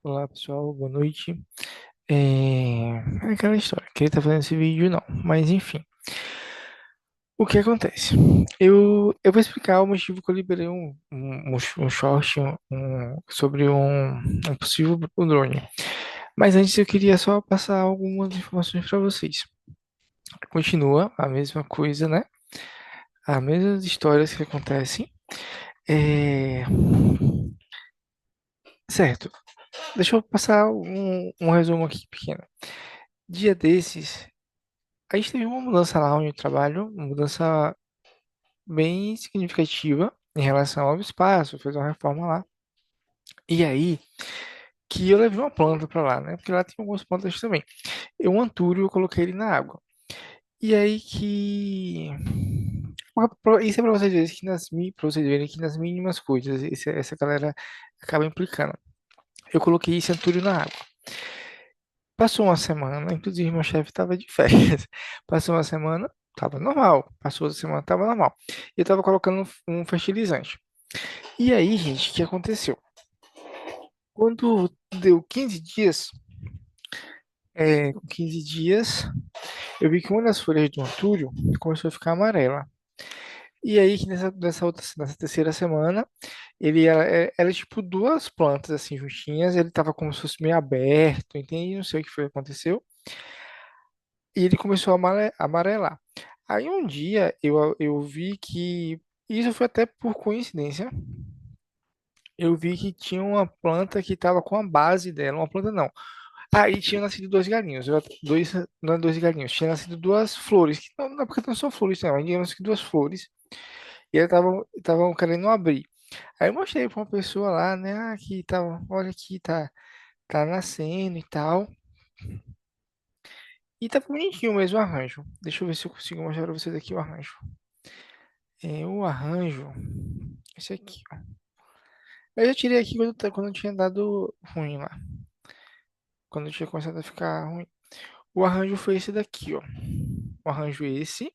Olá pessoal, boa noite. É aquela história, queria estar fazendo esse vídeo não, mas enfim. O que acontece? Eu vou explicar o motivo que eu liberei um short sobre um possível drone. Mas antes eu queria só passar algumas informações para vocês. Continua a mesma coisa, né? As mesmas histórias que acontecem. É... Certo, deixa eu passar um resumo aqui pequeno. Dia desses, a gente teve uma mudança lá onde eu trabalho, uma mudança bem significativa em relação ao espaço, fez uma reforma lá. E aí, que eu levei uma planta pra lá, né? Porque lá tem algumas plantas também. Um antúrio, eu coloquei ele na água. E aí que. Isso é pra vocês verem que pra vocês verem que nas mínimas coisas, essa galera acaba implicando. Eu coloquei esse antúrio na água. Passou uma semana, inclusive meu chefe estava de férias. Passou uma semana, tava normal. Passou outra semana, tava normal. E eu tava colocando um fertilizante. E aí, gente, o que aconteceu? Quando deu 15 dias, com 15 dias, eu vi que uma das folhas do antúrio começou a ficar amarela. E aí, que nessa terceira semana, era tipo duas plantas assim juntinhas, ele tava como se fosse meio aberto, entende? Não sei o que foi que aconteceu. E ele começou a amarelar. Aí um dia eu vi que, isso foi até por coincidência, eu vi que tinha uma planta que estava com a base dela, uma planta não. Aí tinha nascido dois galinhos, dois, não é dois galinhos, tinha nascido duas flores, que não é porque não são flores, não, mas digamos que duas flores, e elas estavam querendo abrir. Aí eu mostrei para uma pessoa lá, né, que tava, olha aqui, tá nascendo e tal. E tá bonitinho mesmo o arranjo. Deixa eu ver se eu consigo mostrar para vocês aqui o arranjo. O arranjo, esse aqui, ó. Eu já tirei aqui quando tinha dado ruim lá, quando tinha começado a ficar ruim. O arranjo foi esse daqui, ó. O arranjo é esse.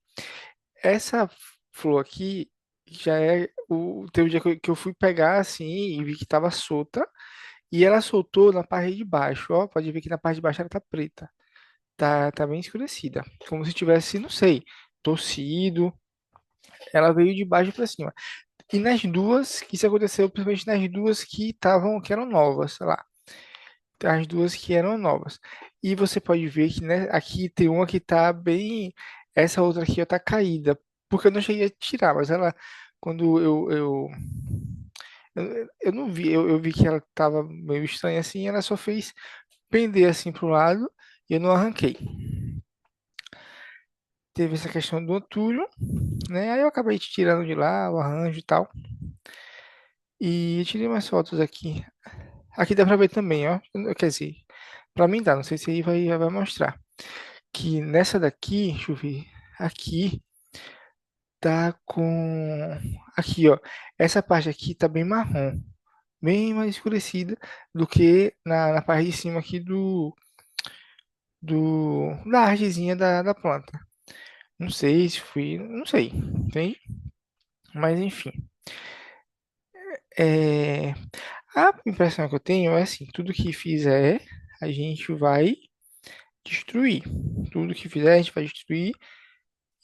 Essa flor aqui já é teve um dia que eu fui pegar assim e vi que tava solta. E ela soltou na parte de baixo, ó. Pode ver que na parte de baixo ela tá preta. Tá bem escurecida. Como se tivesse, não sei, torcido. Ela veio de baixo pra cima. E nas duas, que isso aconteceu principalmente nas duas que eram novas, sei lá. As duas que eram novas. E você pode ver que, né, aqui tem uma que tá bem. Essa outra aqui ó, tá caída. Porque eu não cheguei a tirar, mas ela, quando eu não vi, eu vi que ela tava meio estranha assim, ela só fez pender assim pro lado e eu não arranquei. Teve essa questão do antúrio, né? Aí eu acabei tirando de lá o arranjo e tal. E eu tirei mais fotos aqui. Aqui dá pra ver também, ó. Quer dizer, pra mim dá, não sei se aí vai mostrar. Que nessa daqui, deixa eu ver. Aqui tá com. Aqui, ó. Essa parte aqui tá bem marrom. Bem mais escurecida do que na parte de cima aqui da artezinha da planta. Não sei se fui. Não sei. Entende? Mas enfim. É, a impressão que eu tenho é assim: tudo que fizer, a gente vai destruir. Tudo que fizer, a gente vai destruir.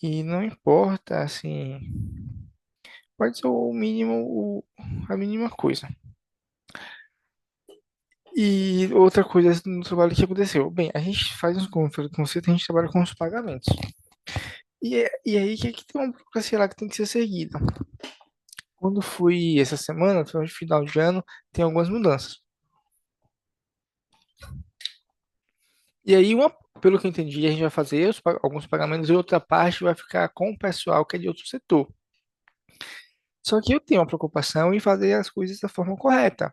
E não importa, assim, pode ser o mínimo, a mínima coisa. E outra coisa no trabalho que aconteceu. Bem, a gente faz uns conceitos, a gente trabalha com os pagamentos. E aí que tem uma burocracia lá que tem que ser seguida. Quando fui essa semana, foi no final de ano, tem algumas mudanças. E aí, pelo que eu entendi, a gente vai fazer alguns pagamentos e outra parte vai ficar com o pessoal que é de outro setor. Só que eu tenho uma preocupação em fazer as coisas da forma correta.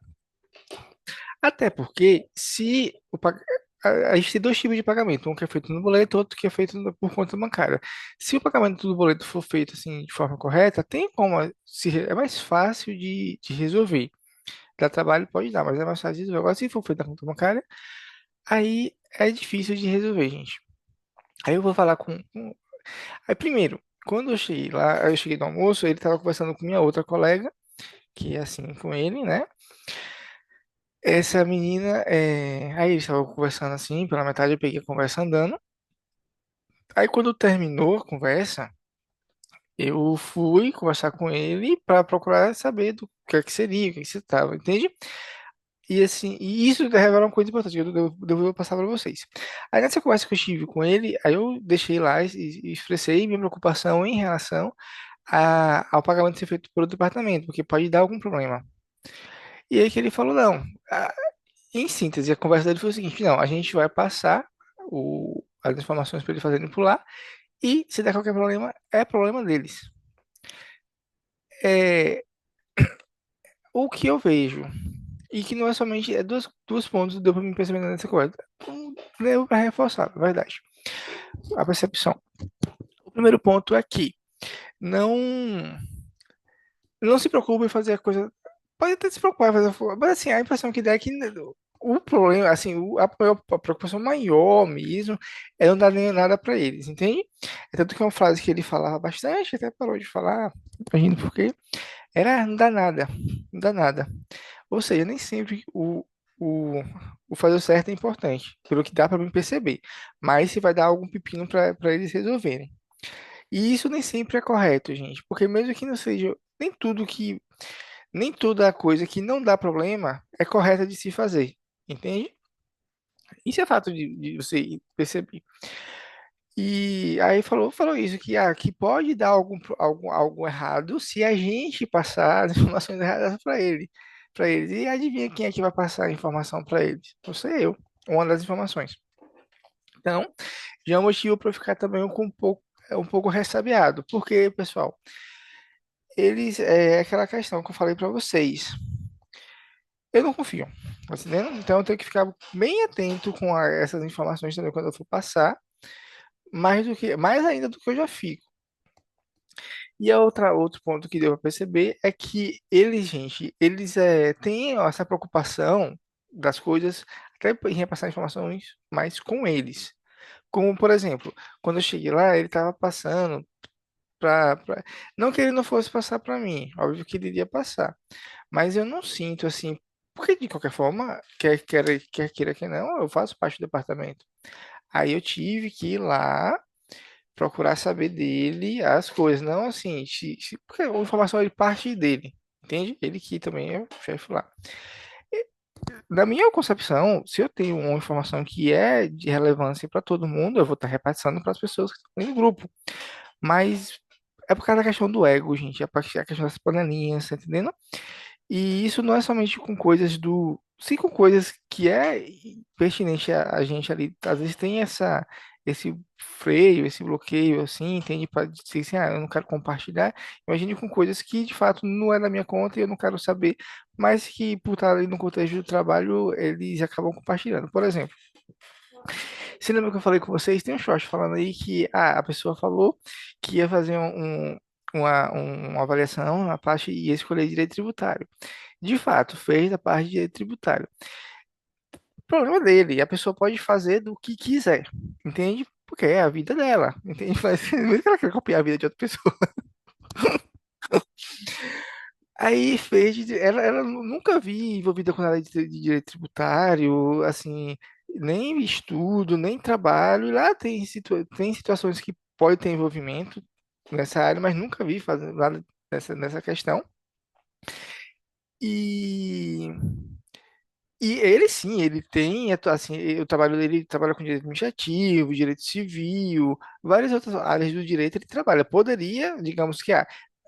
Até porque, se a gente tem dois tipos de pagamento, um que é feito no boleto, outro que é feito por conta bancária. Se o pagamento do boleto for feito assim de forma correta, tem como é mais fácil de resolver. Dá trabalho, pode dar, mas é mais fácil de resolver. Agora, se for feito na conta bancária, aí é difícil de resolver, gente. Aí eu vou falar Aí primeiro, quando eu cheguei lá, eu cheguei no almoço, ele estava conversando com minha outra colega, que é assim com ele, né? essa menina, aí eles estavam conversando assim, pela metade eu peguei a conversa andando. Aí quando terminou a conversa, eu fui conversar com ele para procurar saber do que seria, o que é que você tava, entende? E assim, e isso revela uma coisa importante que eu devo passar para vocês. Aí nessa conversa que eu tive com ele, aí eu deixei lá e expressei minha preocupação em relação ao pagamento ser feito pelo departamento, porque pode dar algum problema. E aí que ele falou, não. Ah, em síntese, a conversa dele foi o seguinte, não, a gente vai passar as informações para ele fazerem por lá, e se der qualquer problema, é problema deles. É, o que eu vejo, e que não é somente, duas pontos que deu para me perceber nessa conversa. Deu para reforçar, na verdade, a percepção. O primeiro ponto é que não, não se preocupe em fazer a coisa. Pode até se preocupar, mas assim, a impressão que dá é que o problema, assim, a preocupação maior mesmo é não dar nem nada para eles, entende? É tanto que é uma frase que ele falava bastante, até parou de falar, imagino por quê, era não dá nada, não dá nada. Ou seja, nem sempre o, o fazer o certo é importante, pelo que dá para mim perceber, mas se vai dar algum pepino para eles resolverem. E isso nem sempre é correto, gente, porque mesmo que não seja nem toda coisa que não dá problema é correta de se fazer, entende? Isso é fato de você perceber. E aí falou isso, que pode dar algo errado se a gente passar as informações erradas para eles. E adivinha quem é que vai passar a informação para eles? Não sei eu, uma das informações. Então, já é um motivo para eu ficar também um pouco ressabiado. Porque, pessoal, é aquela questão que eu falei para vocês. Eu não confio, tá entendendo? Então eu tenho que ficar bem atento com essas informações também quando eu for passar, mais ainda do que eu já fico. E outro ponto que deu para perceber é que eles, gente, eles têm essa preocupação das coisas, até em repassar informações, mas com eles. Como, por exemplo, quando eu cheguei lá, ele estava passando não que ele não fosse passar para mim, óbvio que ele iria passar. Mas eu não sinto assim, porque de qualquer forma, quer queira que não, eu faço parte do departamento. Aí eu tive que ir lá procurar saber dele as coisas, não assim, porque a informação é de parte dele, entende? Ele que também é o chefe lá. Na minha concepção, se eu tenho uma informação que é de relevância para todo mundo, eu vou estar repassando para as pessoas que estão no grupo. Mas é por causa da questão do ego, gente, é por causa da questão das panelinhas, tá entendendo? E isso não é somente com coisas do. Sim, com coisas que é pertinente a gente ali. Às vezes tem esse freio, esse bloqueio, assim, entende? Para dizer assim, eu não quero compartilhar. Imagine com coisas que de fato não é da minha conta e eu não quero saber, mas que por estar ali no contexto do trabalho, eles acabam compartilhando. Por exemplo, você lembra que eu falei com vocês? Tem um short falando aí que a pessoa falou que ia fazer uma avaliação na parte e ia escolher direito tributário. De fato, fez a parte de direito tributário. O problema dele, a pessoa pode fazer do que quiser, entende? Porque é a vida dela, entende? Mas mesmo que ela quer copiar a vida de outra pessoa. Aí fez, ela nunca vi envolvida com nada de direito tributário, assim, nem estudo, nem trabalho. Lá tem situações que pode ter envolvimento nessa área, mas nunca vi fazendo nada nessa questão. E E ele sim, ele tem, assim, o trabalho dele ele trabalha com direito administrativo, direito civil, várias outras áreas do direito ele trabalha. Poderia, digamos que,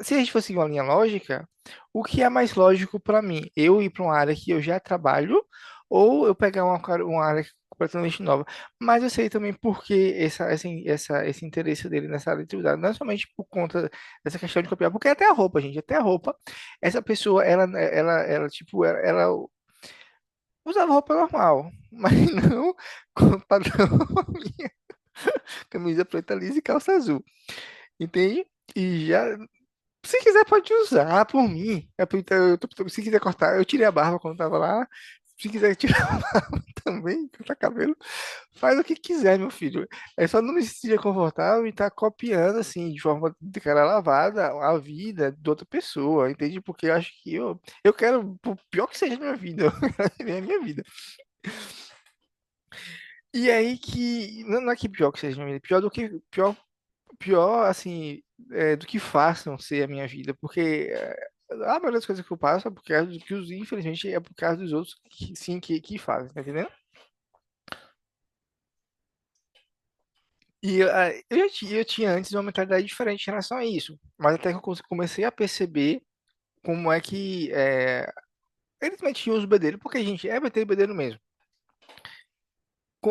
se a gente fosse seguir uma linha lógica, o que é mais lógico para mim? Eu ir para uma área que eu já trabalho ou eu pegar uma área completamente nova? Mas eu sei também por que esse interesse dele nessa área de atividade, não é somente por conta dessa questão de copiar, porque até a roupa, gente, até a roupa, essa pessoa, tipo, ela usava roupa normal, mas não com o padrão minha camisa preta lisa e calça azul, entende? E já, se quiser pode usar por mim. Se quiser cortar, eu tirei a barba quando tava lá, Se quiser tirar também, cortar cabelo, faz o que quiser, meu filho. É só não me sentir confortável e tá copiando, assim, de forma de cara lavada, a vida de outra pessoa, entende? Porque eu acho que eu quero, por pior que seja a minha vida, eu quero viver a minha vida. E aí que, não é que pior que seja a minha vida, pior do que, pior, assim, do que façam ser a minha vida, porque a maioria das coisas que eu passo é por causa do que os, infelizmente, é por causa dos outros que, sim, que fazem, tá entendendo? E eu tinha antes uma mentalidade diferente em relação a isso, mas até que eu comecei a perceber como é que eles metiam os bedeiros, porque, gente, é meter bedelho mesmo.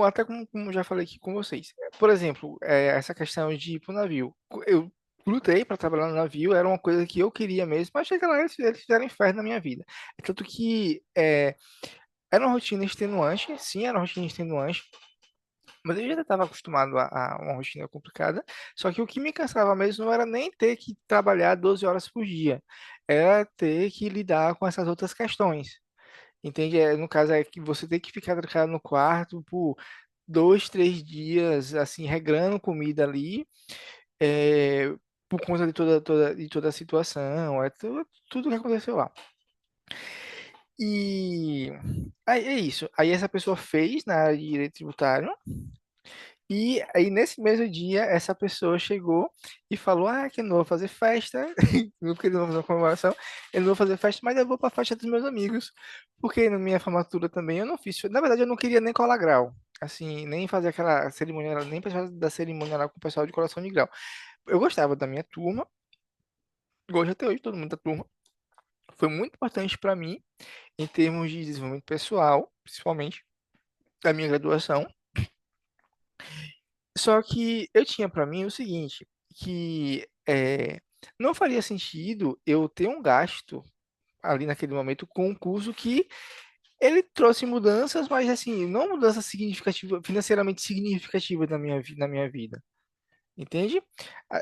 Até como já falei aqui com vocês. Por exemplo, essa questão de ir pro navio. Eu lutei para trabalhar no navio, era uma coisa que eu queria mesmo, mas chega lá, eles fizeram inferno na minha vida. Tanto que era uma rotina extenuante, sim, era uma rotina extenuante, mas eu já estava acostumado a uma rotina complicada. Só que o que me cansava mesmo não era nem ter que trabalhar 12 horas por dia, era ter que lidar com essas outras questões. Entende? No caso é que você tem que ficar trancado no quarto por 2, 3 dias, assim, regrando comida ali, é, por conta de toda a situação, tudo que aconteceu lá. E aí é isso. Aí essa pessoa fez na área de direito tributário, e aí nesse mesmo dia essa pessoa chegou e falou: Ah, que eu não vou fazer festa, porque eu não vou fazer uma comemoração, eu não vou fazer festa, mas eu vou para a festa dos meus amigos. Porque na minha formatura também eu não fiz. Na verdade, eu não queria nem colar grau. Assim, nem fazer aquela cerimônia, nem participar da cerimônia lá com o pessoal de colação de grau. Eu gostava da minha turma, gosto até hoje, todo mundo da turma. Foi muito importante para mim, em termos de desenvolvimento pessoal, principalmente da minha graduação. Só que eu tinha para mim o seguinte, que não faria sentido eu ter um gasto ali naquele momento com um curso que ele trouxe mudanças, mas assim, não mudanças significativas, financeiramente significativas na minha vida. Entende?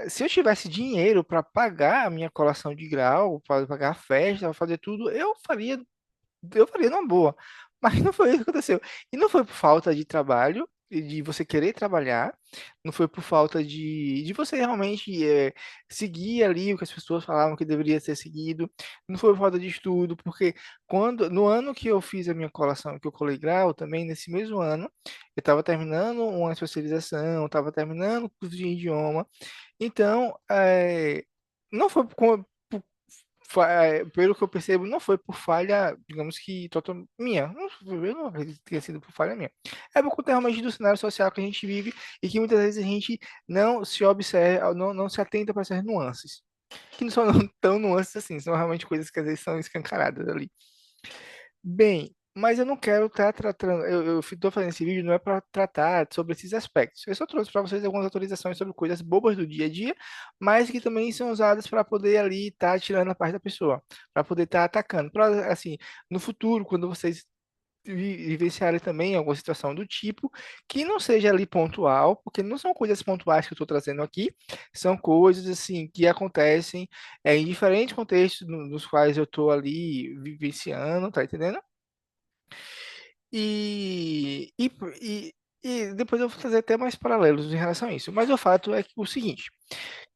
Se eu tivesse dinheiro para pagar a minha colação de grau, para pagar a festa, para fazer tudo, eu faria numa boa. Mas não foi isso que aconteceu. E não foi por falta de trabalho, e de você querer trabalhar, não foi por falta de você realmente seguir ali o que as pessoas falavam que deveria ser seguido, não foi por falta de estudo, porque no ano que eu fiz a minha colação, que eu colei grau, também nesse mesmo ano, eu estava terminando uma especialização, estava terminando o curso de idioma, então, não foi pelo que eu percebo, não foi por falha, digamos que total minha. Eu não acredito que tenha sido por falha minha. É por conta realmente do cenário social que a gente vive e que muitas vezes a gente não se observa, não se atenta para essas nuances. Que não são tão nuances assim, são realmente coisas que às vezes são escancaradas ali. Bem, mas eu não quero estar tratando. Eu estou fazendo esse vídeo não é para tratar sobre esses aspectos. Eu só trouxe para vocês algumas atualizações sobre coisas bobas do dia a dia, mas que também são usadas para poder ali estar tirando a parte da pessoa, para poder estar atacando. Para assim, no futuro, quando vocês vivenciarem também alguma situação do tipo, que não seja ali pontual, porque não são coisas pontuais que eu estou trazendo aqui, são coisas assim que acontecem em diferentes contextos nos quais eu estou ali vivenciando, tá entendendo? E, e, e, e depois eu vou fazer até mais paralelos em relação a isso. Mas o fato é que, o seguinte,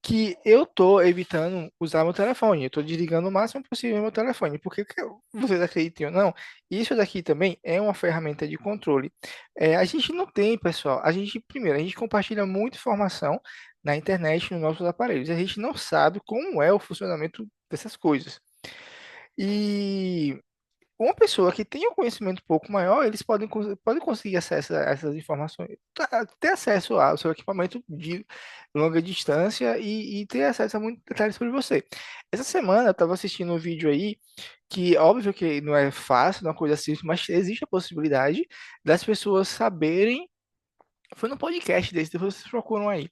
que eu tô evitando usar meu telefone, eu tô desligando o máximo possível meu telefone, porque vocês acreditem ou não, isso daqui também é uma ferramenta de controle. A gente não tem, pessoal, primeiro, a gente compartilha muita informação na internet, nos nossos aparelhos, a gente não sabe como é o funcionamento dessas coisas. E uma pessoa que tenha um conhecimento um pouco maior, eles podem conseguir acesso a essas informações, ter acesso ao seu equipamento de longa distância e ter acesso a muitos detalhes sobre você. Essa semana eu estava assistindo um vídeo aí que, óbvio que não é fácil, não é uma coisa simples, mas existe a possibilidade das pessoas saberem. Foi no podcast desse, depois vocês procuram aí.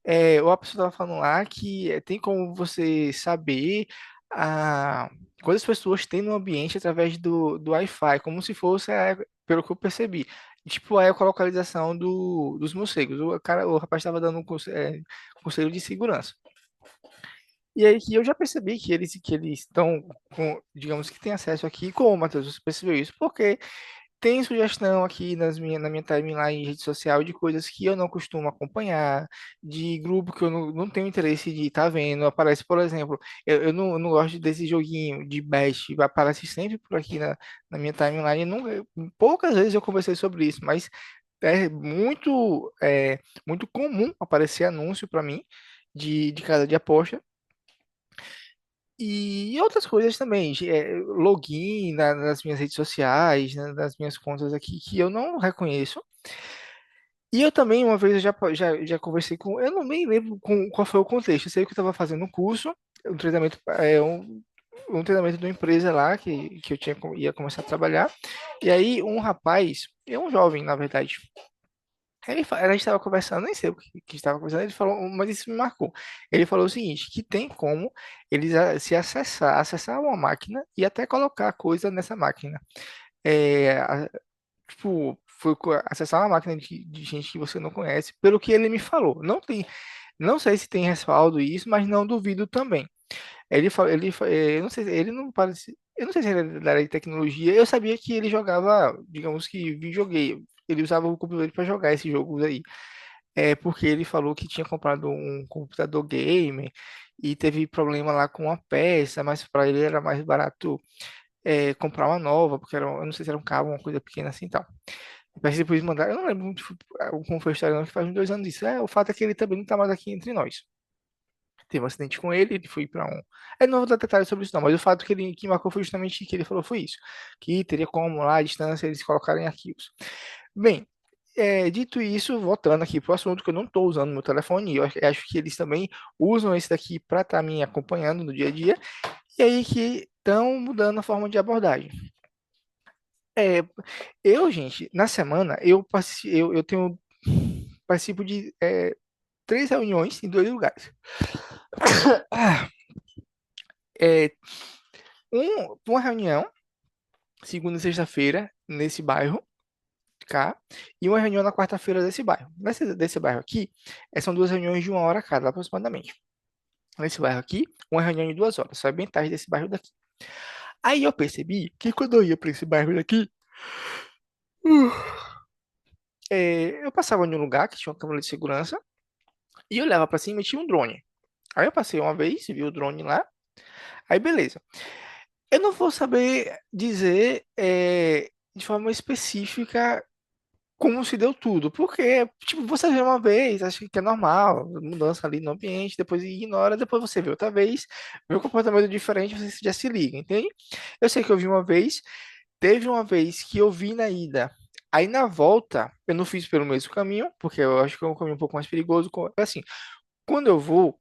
A pessoa estava falando lá que tem como você saber a, quantas pessoas tem no ambiente através do Wi-Fi, como se fosse, pelo que eu percebi, tipo a ecolocalização dos morcegos. O rapaz estava dando um conselho de segurança. E aí que eu já percebi que eles estão com, digamos que tem acesso aqui, como, Matheus, você percebeu isso? Porque tem sugestão aqui na minha timeline em rede social de coisas que eu não costumo acompanhar, de grupo que eu não tenho interesse de estar vendo. Aparece, por exemplo, eu não gosto desse joguinho de Bash, aparece sempre por aqui na minha timeline. Poucas vezes eu conversei sobre isso, mas muito comum aparecer anúncio para mim de casa de aposta. E outras coisas também, login nas minhas redes sociais, nas minhas contas aqui, que eu não reconheço. E eu também, uma vez, eu já conversei com. Eu não nem lembro qual foi o contexto. Eu sei que eu estava fazendo um curso, um treinamento, um treinamento de uma empresa lá, que eu ia começar a trabalhar. E aí, um rapaz, um jovem, na verdade, a gente estava conversando, nem sei o que estava conversando, ele falou, mas isso me marcou. Ele falou o seguinte, que tem como eles se acessar uma máquina e até colocar coisa nessa máquina. É, tipo, acessar uma máquina de gente que você não conhece, pelo que ele me falou. Não sei se tem respaldo isso, mas não duvido também. Eu não sei, ele não parece, eu não sei se ele é da área de tecnologia. Eu sabia que ele jogava, digamos que videogame. Ele usava o computador para jogar esses jogos aí. É porque ele falou que tinha comprado um computador gamer e teve problema lá com uma peça, mas para ele era mais barato comprar uma nova, porque eu não sei se era um cabo, uma coisa pequena assim e tal. Mas depois mandar, eu não lembro muito como foi a história, não, que faz uns 2 anos disso. O fato é que ele também não tá mais aqui entre nós. Teve um acidente com ele, ele foi para um. Eu não vou dar detalhes sobre isso, não, mas o fato que marcou foi justamente que ele falou foi isso. Que teria como lá à distância eles colocarem arquivos. Bem, dito isso, voltando aqui para o assunto, que eu não estou usando meu telefone, eu acho que eles também usam esse daqui para estar me acompanhando no dia a dia, e aí que estão mudando a forma de abordagem. É, gente, na semana, eu participo de 3 reuniões em 2 lugares. Ah, É, uma reunião, segunda e sexta-feira, nesse bairro cá, e uma reunião na quarta-feira desse bairro. Desse bairro aqui, são 2 reuniões de 1 hora cada, aproximadamente. Nesse bairro aqui, uma reunião de 2 horas, só é bem tarde desse bairro daqui. Aí eu percebi que quando eu ia para esse bairro daqui, uh, eu passava em um lugar que tinha uma câmera de segurança e eu olhava para cima e tinha um drone. Aí eu passei uma vez, vi o drone lá, aí beleza. Eu não vou saber dizer de forma específica como se deu tudo, porque, tipo, você vê uma vez, acha que é normal, mudança ali no ambiente, depois ignora, depois você vê outra vez, vê um comportamento diferente, você já se liga, entende? Eu sei que eu vi uma vez, teve uma vez que eu vi na ida, aí na volta, eu não fiz pelo mesmo caminho, porque eu acho que é um caminho um pouco mais perigoso, assim, quando eu vou,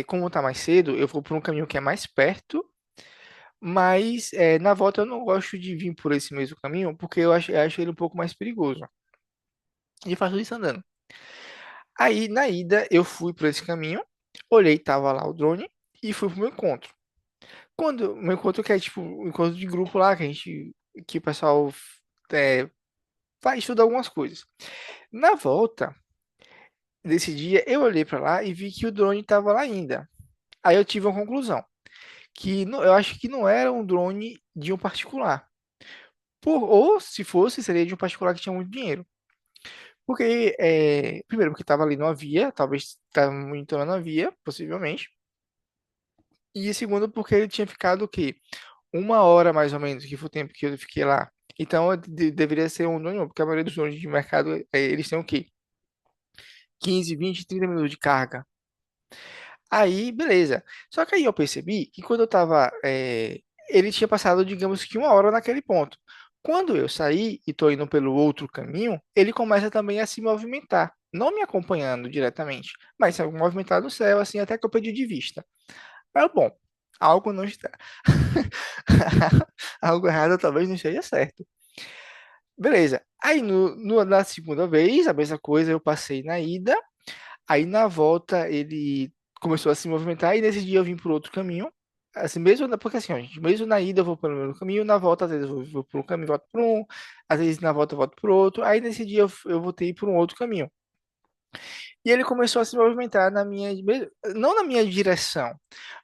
como tá mais cedo, eu vou por um caminho que é mais perto, mas na volta eu não gosto de vir por esse mesmo caminho, porque eu acho ele um pouco mais perigoso. E faço isso andando. Aí na ida eu fui por esse caminho, olhei, tava lá o drone e fui pro meu encontro. Quando o meu encontro que é tipo um encontro de grupo lá, que o pessoal é, vai estudar algumas coisas. Na volta desse dia, eu olhei para lá e vi que o drone tava lá ainda. Aí eu tive uma conclusão, que eu acho que não era um drone de um particular. Ou se fosse, seria de um particular que tinha muito dinheiro. Porque, primeiro, porque estava ali numa via, talvez estava monitorando a via, possivelmente. E segundo, porque ele tinha ficado o quê? 1 hora mais ou menos, que foi o tempo que eu fiquei lá. Então, deveria ser um drone, porque a maioria dos drones de mercado, eles têm o quê? 15, 20, 30 minutos de carga. Aí, beleza. Só que aí eu percebi que quando eu tava, ele tinha passado, digamos que 1 hora naquele ponto. Quando eu saí e tô indo pelo outro caminho, ele começa também a se movimentar. Não me acompanhando diretamente, mas se movimentar no céu, assim, até que eu perdi de vista. Bom, algo não está. Algo errado talvez não esteja certo. Beleza. Aí na segunda vez, a mesma coisa, eu passei na ida. Aí na volta ele começou a se movimentar e nesse dia eu vim por outro caminho. Assim, porque assim, ó, gente, mesmo na ida eu vou pelo mesmo caminho, na volta às vezes eu vou por um caminho, volto por um, às vezes na volta eu volto por outro. Aí nesse dia eu voltei por um outro caminho. E ele começou a se movimentar na minha, não na minha direção,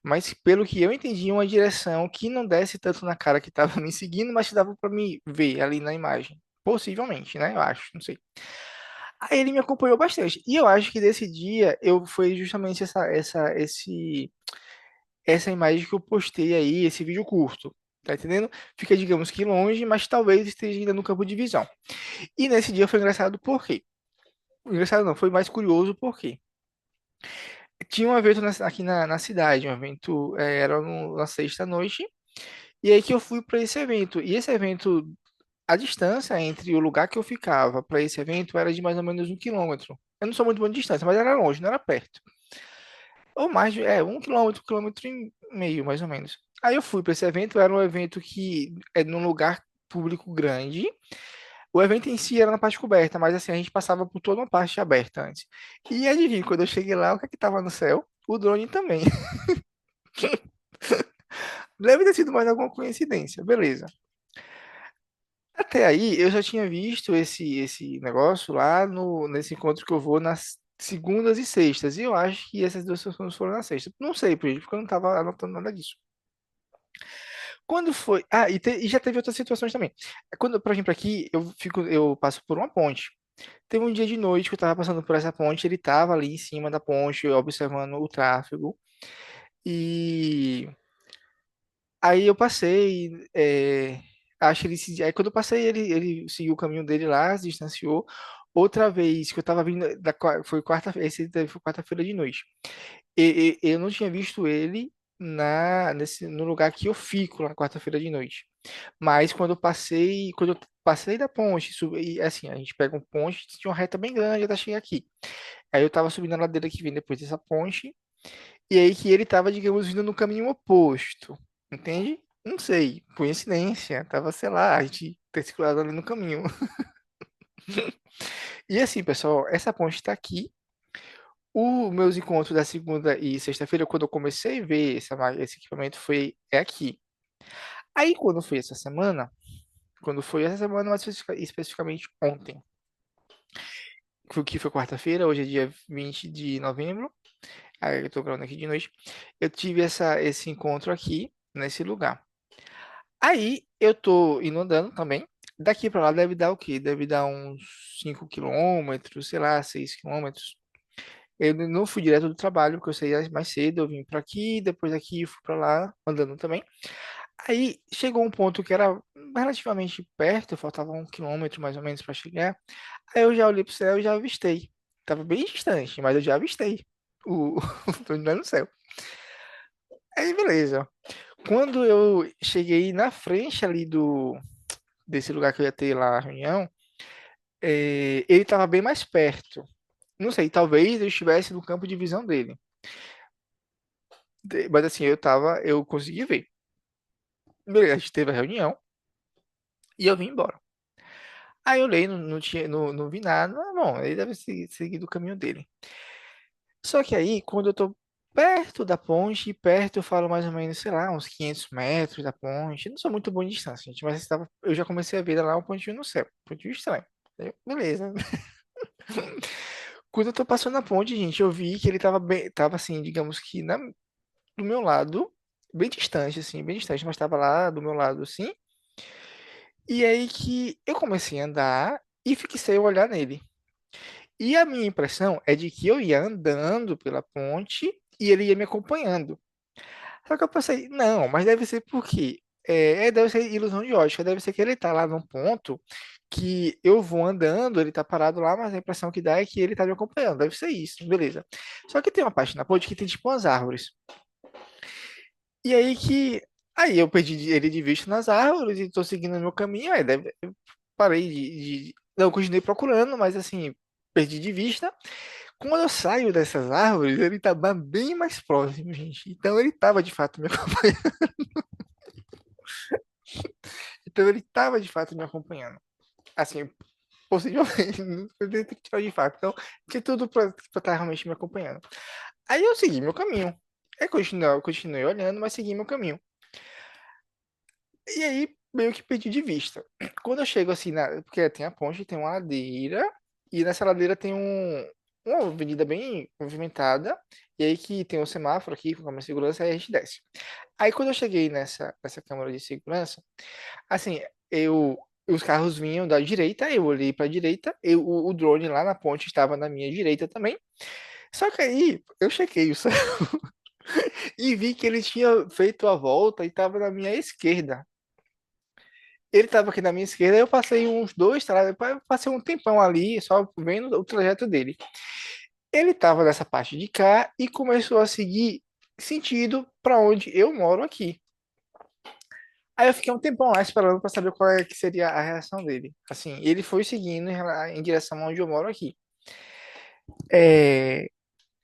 mas pelo que eu entendi, uma direção que não desse tanto na cara que estava me seguindo, mas que dava para me ver ali na imagem. Possivelmente, né? Eu acho, não sei. Aí ele me acompanhou bastante. E eu acho que desse dia eu foi justamente essa imagem que eu postei aí, esse vídeo curto. Tá entendendo? Fica, digamos que longe, mas talvez esteja ainda no campo de visão. E nesse dia foi engraçado por quê? Engraçado não, foi mais curioso por quê? Tinha um evento aqui na cidade, um evento era na sexta-noite, e aí que eu fui para esse evento. E esse evento, a distância entre o lugar que eu ficava para esse evento era de mais ou menos 1 quilômetro. Eu não sou muito bom de distância, mas era longe, não era perto. Ou mais de, 1 quilômetro, 1,5 quilômetro, mais ou menos. Aí eu fui para esse evento, era um evento que é num lugar público grande. O evento em si era na parte coberta, mas assim, a gente passava por toda uma parte aberta antes. E adivinha, quando eu cheguei lá, o que é que tava no céu? O drone também. Deve ter sido mais alguma coincidência, beleza. Até aí, eu já tinha visto esse negócio lá nesse encontro que eu vou nas segundas e sextas. E eu acho que essas duas sessões foram na sexta. Não sei, por exemplo, porque eu não estava anotando nada disso. Quando foi. Ah, e já teve outras situações também. Quando, por exemplo, aqui eu passo por uma ponte. Teve um dia de noite que eu estava passando por essa ponte, ele estava ali em cima da ponte, observando o tráfego. E aí eu passei, acho que aí quando eu passei, ele seguiu o caminho dele lá, se distanciou. Outra vez que eu tava vindo, foi quarta-feira, esse daí foi quarta-feira de noite. Eu não tinha visto ele no lugar que eu fico na quarta-feira de noite. Mas quando eu passei da ponte, subi, assim, a gente pega um ponte, tinha uma reta bem grande até chegar aqui. Aí eu tava subindo a ladeira que vem depois dessa ponte, e aí que ele tava, digamos, vindo no caminho oposto, entende? Não sei, coincidência, tava, sei lá, a gente ter circulado ali no caminho. E assim, pessoal, essa ponte tá aqui. Os meus encontros da segunda e sexta-feira, quando eu comecei a ver esse equipamento, é aqui. Aí, quando foi essa semana, mais especificamente ontem, que foi quarta-feira, hoje é dia 20 de novembro, aí eu tô gravando aqui de noite, eu tive esse encontro aqui, nesse lugar. Aí eu tô inundando também. Daqui pra lá deve dar o quê? Deve dar uns 5 quilômetros, sei lá, 6 quilômetros. Eu não fui direto do trabalho, porque eu saí mais cedo, eu vim pra aqui, depois daqui fui pra lá, andando também. Aí chegou um ponto que era relativamente perto, faltava 1 quilômetro mais ou menos pra chegar. Aí eu já olhei pro céu e já avistei. Tava bem distante, mas eu já avistei. O, tô indo no céu. Aí beleza. Quando eu cheguei na frente ali desse lugar que eu ia ter lá a reunião, ele estava bem mais perto. Não sei, talvez eu estivesse no campo de visão dele. Mas assim, eu consegui ver. Beleza, a gente teve a reunião e eu vim embora. Aí eu olhei, não vi nada. Ah, bom, ele deve seguir do caminho dele. Só que aí, quando eu tô perto da ponte, perto eu falo mais ou menos, sei lá, uns 500 metros da ponte. Não sou muito bom em distância, gente, mas eu já comecei a ver lá um pontinho no céu. Pontinho estranho. Beleza. Quando eu tô passando na ponte, gente, eu vi que ele tava assim, digamos que do meu lado, bem distante, assim, bem distante, mas tava lá do meu lado, assim. E aí que eu comecei a andar e fixei o olhar nele. E a minha impressão é de que eu ia andando pela ponte e ele ia me acompanhando. Só que eu pensei, não, mas deve ser porque deve ser ilusão de ótica, deve ser que ele tá lá num ponto que eu vou andando, ele tá parado lá, mas a impressão que dá é que ele tá me acompanhando, deve ser isso, beleza. Só que tem uma parte na ponte que tem tipo umas árvores. E aí eu perdi ele de vista nas árvores e tô seguindo o meu caminho, eu parei não, eu continuei procurando, mas assim, perdi de vista. Quando eu saio dessas árvores, ele tava bem mais próximo, gente. Então ele tava de fato me acompanhando. Então ele tava de fato me acompanhando. Assim, possivelmente, não foi ter que tirar de fato. Então, tinha tudo pra estar realmente me acompanhando. Aí eu segui meu caminho. Eu continuei olhando, mas segui meu caminho. E aí, meio que perdi de vista. Quando eu chego assim, porque tem a ponte, tem uma ladeira, e nessa ladeira tem uma avenida bem movimentada, e aí que tem o semáforo aqui com câmera de segurança, aí a gente desce. Aí quando eu cheguei nessa câmera de segurança, assim, os carros vinham da direita, eu olhei para a direita, o drone lá na ponte estava na minha direita também. Só que aí eu chequei o céu e vi que ele tinha feito a volta e estava na minha esquerda. Ele estava aqui na minha esquerda, eu passei uns dois, passei um tempão ali só vendo o trajeto dele. Ele estava nessa parte de cá e começou a seguir sentido para onde eu moro aqui. Aí eu fiquei um tempão lá esperando para saber qual é que seria a reação dele. Assim, ele foi seguindo em direção a onde eu moro aqui. É,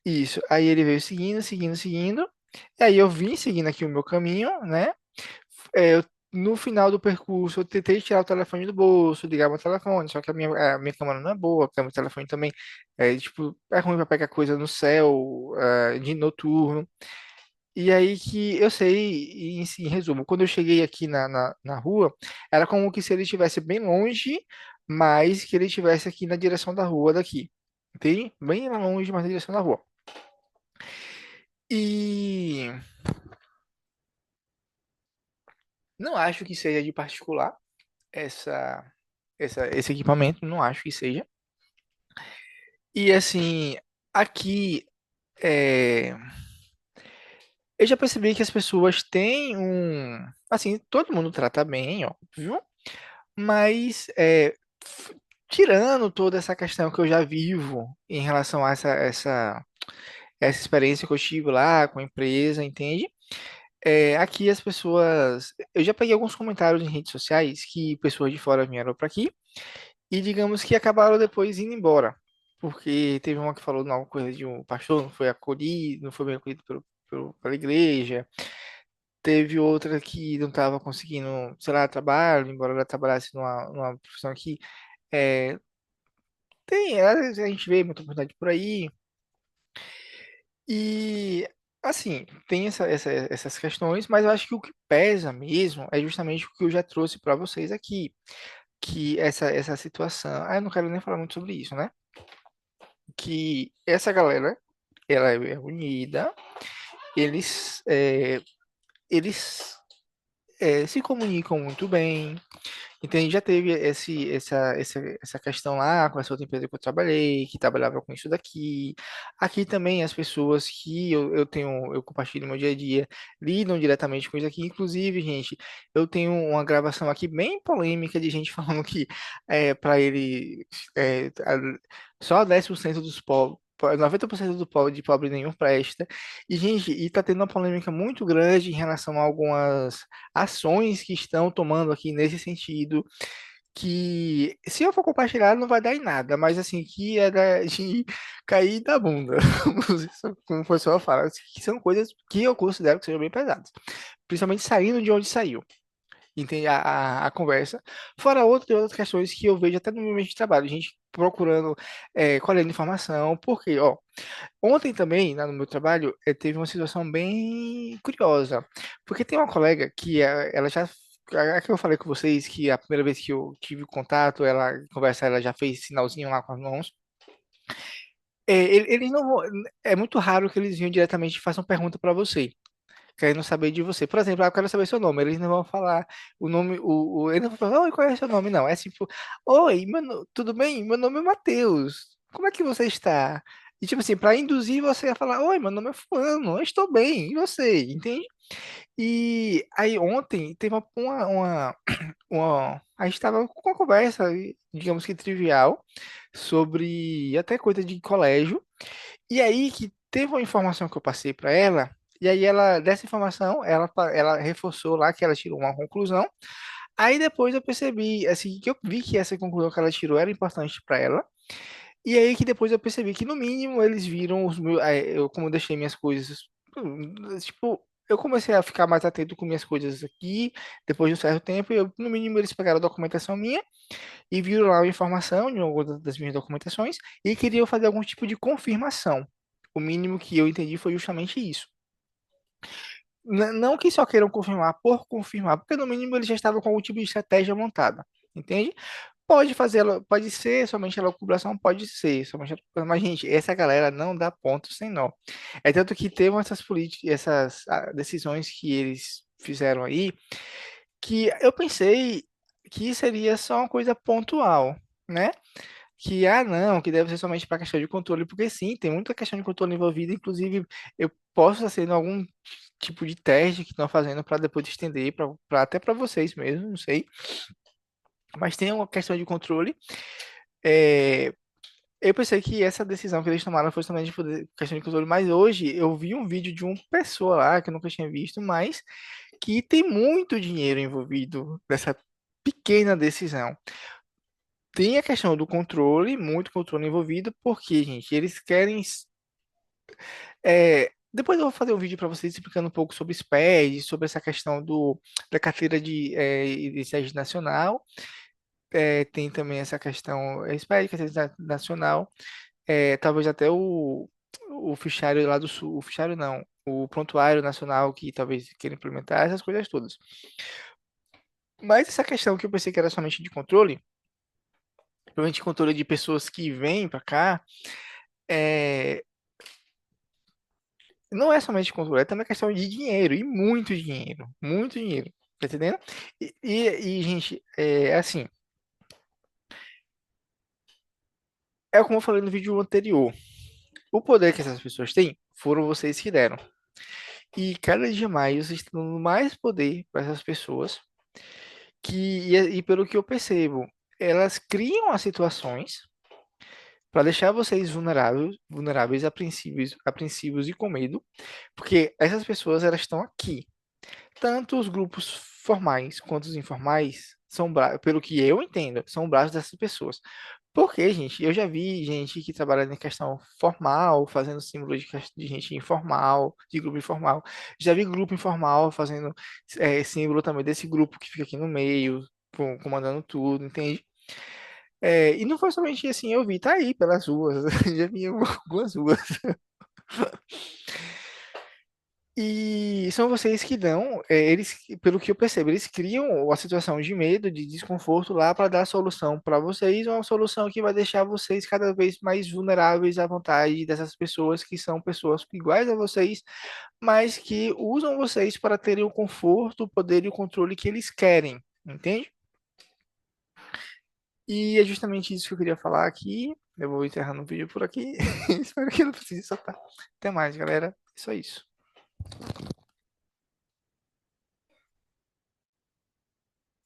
isso. Aí ele veio seguindo, seguindo, seguindo. E aí eu vim seguindo aqui o meu caminho, né? No final do percurso, eu tentei tirar o telefone do bolso, ligar meu telefone, só que a minha câmera não é boa, porque o meu telefone também tipo, é ruim pra pegar coisa no céu, de noturno. E aí que eu sei, em resumo, quando eu cheguei aqui na rua, era como que se ele estivesse bem longe, mas que ele estivesse aqui na direção da rua daqui. Entende? Bem longe, mas na direção da rua. E não acho que seja de particular essa, esse equipamento, não acho que seja. E assim, aqui é, eu já percebi que as pessoas têm um. Assim, todo mundo trata bem, óbvio, mas tirando toda essa questão que eu já vivo em relação a essa experiência que eu tive lá com a empresa, entende? Aqui as pessoas. Eu já peguei alguns comentários em redes sociais que pessoas de fora vieram para aqui e digamos que acabaram depois indo embora. Porque teve uma que falou alguma coisa de um pastor, não foi acolhido, não foi bem acolhido pela igreja. Teve outra que não estava conseguindo, sei lá, trabalho, embora ela trabalhasse numa profissão que é, às vezes a gente vê muita oportunidade por aí. E, assim, tem essas questões, mas eu acho que o que pesa mesmo é justamente o que eu já trouxe para vocês aqui, que essa situação. Eu não quero nem falar muito sobre isso, né? Que essa galera, ela é unida, eles, eles se comunicam muito bem. Entende? Já teve essa questão lá com essa outra empresa que eu trabalhei, que trabalhava com isso daqui. Aqui também as pessoas que eu compartilho no meu dia a dia, lidam diretamente com isso aqui. Inclusive, gente, eu tenho uma gravação aqui bem polêmica de gente falando que para ele só 10% dos pobres. 90% do pobre de pobre nenhum presta. E, gente, tá tendo uma polêmica muito grande em relação a algumas ações que estão tomando aqui nesse sentido, que se eu for compartilhar não vai dar em nada, mas assim, que é de cair da bunda, como o pessoal fala, assim, que são coisas que eu considero que sejam bem pesadas, principalmente saindo de onde saiu. Entende a conversa, fora outras questões que eu vejo até no meu ambiente de trabalho, gente procurando colhendo informação, porque, ó, ontem também, lá no meu trabalho, teve uma situação bem curiosa, porque tem uma colega que ela já, a que eu falei com vocês, que a primeira vez que eu tive contato, ela conversa, ela já fez sinalzinho lá com as mãos. Eles não vão, é muito raro que eles venham diretamente e façam pergunta para você, querendo saber de você. Por exemplo, eu quero saber seu nome. Eles não vão falar o nome, eles não vão falar, oi, qual é seu nome? Não, é tipo, oi, tudo bem? Meu nome é Matheus. Como é que você está? E tipo assim, para induzir você a falar, oi, meu nome é Fulano, eu estou bem, e você? Entende? E aí ontem teve a gente estava com uma conversa, digamos que trivial, sobre até coisa de colégio. E aí que teve uma informação que eu passei para ela, e aí dessa informação, ela reforçou lá que ela tirou uma conclusão. Aí depois eu percebi, assim, que eu vi que essa conclusão que ela tirou era importante para ela. E aí que depois eu percebi que no mínimo eles viram os meus, eu como eu deixei minhas coisas, tipo, eu comecei a ficar mais atento com minhas coisas aqui, depois de um certo tempo, e no mínimo eles pegaram a documentação minha e viram lá a informação de alguma das minhas documentações e queriam fazer algum tipo de confirmação. O mínimo que eu entendi foi justamente isso. Não que só queiram confirmar por confirmar, porque no mínimo eles já estavam com algum tipo de estratégia montada, entende? Pode fazer, pode ser somente a locupulação, pode ser somente a locupulação, mas, gente, essa galera não dá ponto sem nó. É tanto que teve essas políticas, essas decisões que eles fizeram aí, que eu pensei que seria só uma coisa pontual, né? Que, não, que deve ser somente para questão de controle, porque sim, tem muita questão de controle envolvida, inclusive eu posso estar sendo algum tipo de teste que estão fazendo para depois estender, até para vocês mesmo, não sei. Mas tem uma questão de controle. É, eu pensei que essa decisão que eles tomaram foi somente por questão de controle, mas hoje eu vi um vídeo de uma pessoa lá que eu nunca tinha visto, mas que tem muito dinheiro envolvido nessa pequena decisão. Tem a questão do controle, muito controle envolvido, porque, gente, eles querem. Depois eu vou fazer um vídeo para vocês explicando um pouco sobre SPED, sobre essa questão da carteira de identidade nacional. Tem também essa questão SPED, carteira nacional. Talvez até o fichário lá do Sul, o fichário não, o prontuário nacional que talvez queira implementar, essas coisas todas. Mas essa questão que eu pensei que era somente de controle, provavelmente controle de pessoas que vêm para cá, é, não é somente controle, é também questão de dinheiro, e muito dinheiro, muito dinheiro, tá entendendo? Gente, assim, é como eu falei no vídeo anterior, o poder que essas pessoas têm foram vocês que deram. E cada dia mais vocês estão dando mais poder para essas pessoas e pelo que eu percebo, elas criam as situações para deixar vocês vulneráveis, apreensivos e com medo, porque essas pessoas elas estão aqui. Tanto os grupos formais quanto os informais são, pelo que eu entendo, são braços dessas pessoas. Porque, gente, eu já vi gente que trabalha em questão formal, fazendo símbolo de gente informal, de grupo informal. Já vi grupo informal fazendo símbolo também desse grupo que fica aqui no meio, comandando tudo, entende? E não foi somente assim, eu vi, tá aí pelas ruas, já vi em algumas ruas. E são vocês que dão, eles, pelo que eu percebo, eles criam a situação de medo, de desconforto lá para dar a solução para vocês, uma solução que vai deixar vocês cada vez mais vulneráveis à vontade dessas pessoas que são pessoas iguais a vocês, mas que usam vocês para terem o conforto, o poder e o controle que eles querem, entende? E é justamente isso que eu queria falar aqui. Eu vou encerrando o vídeo por aqui. Espero que eu não precise soltar. Até mais, galera. É só isso.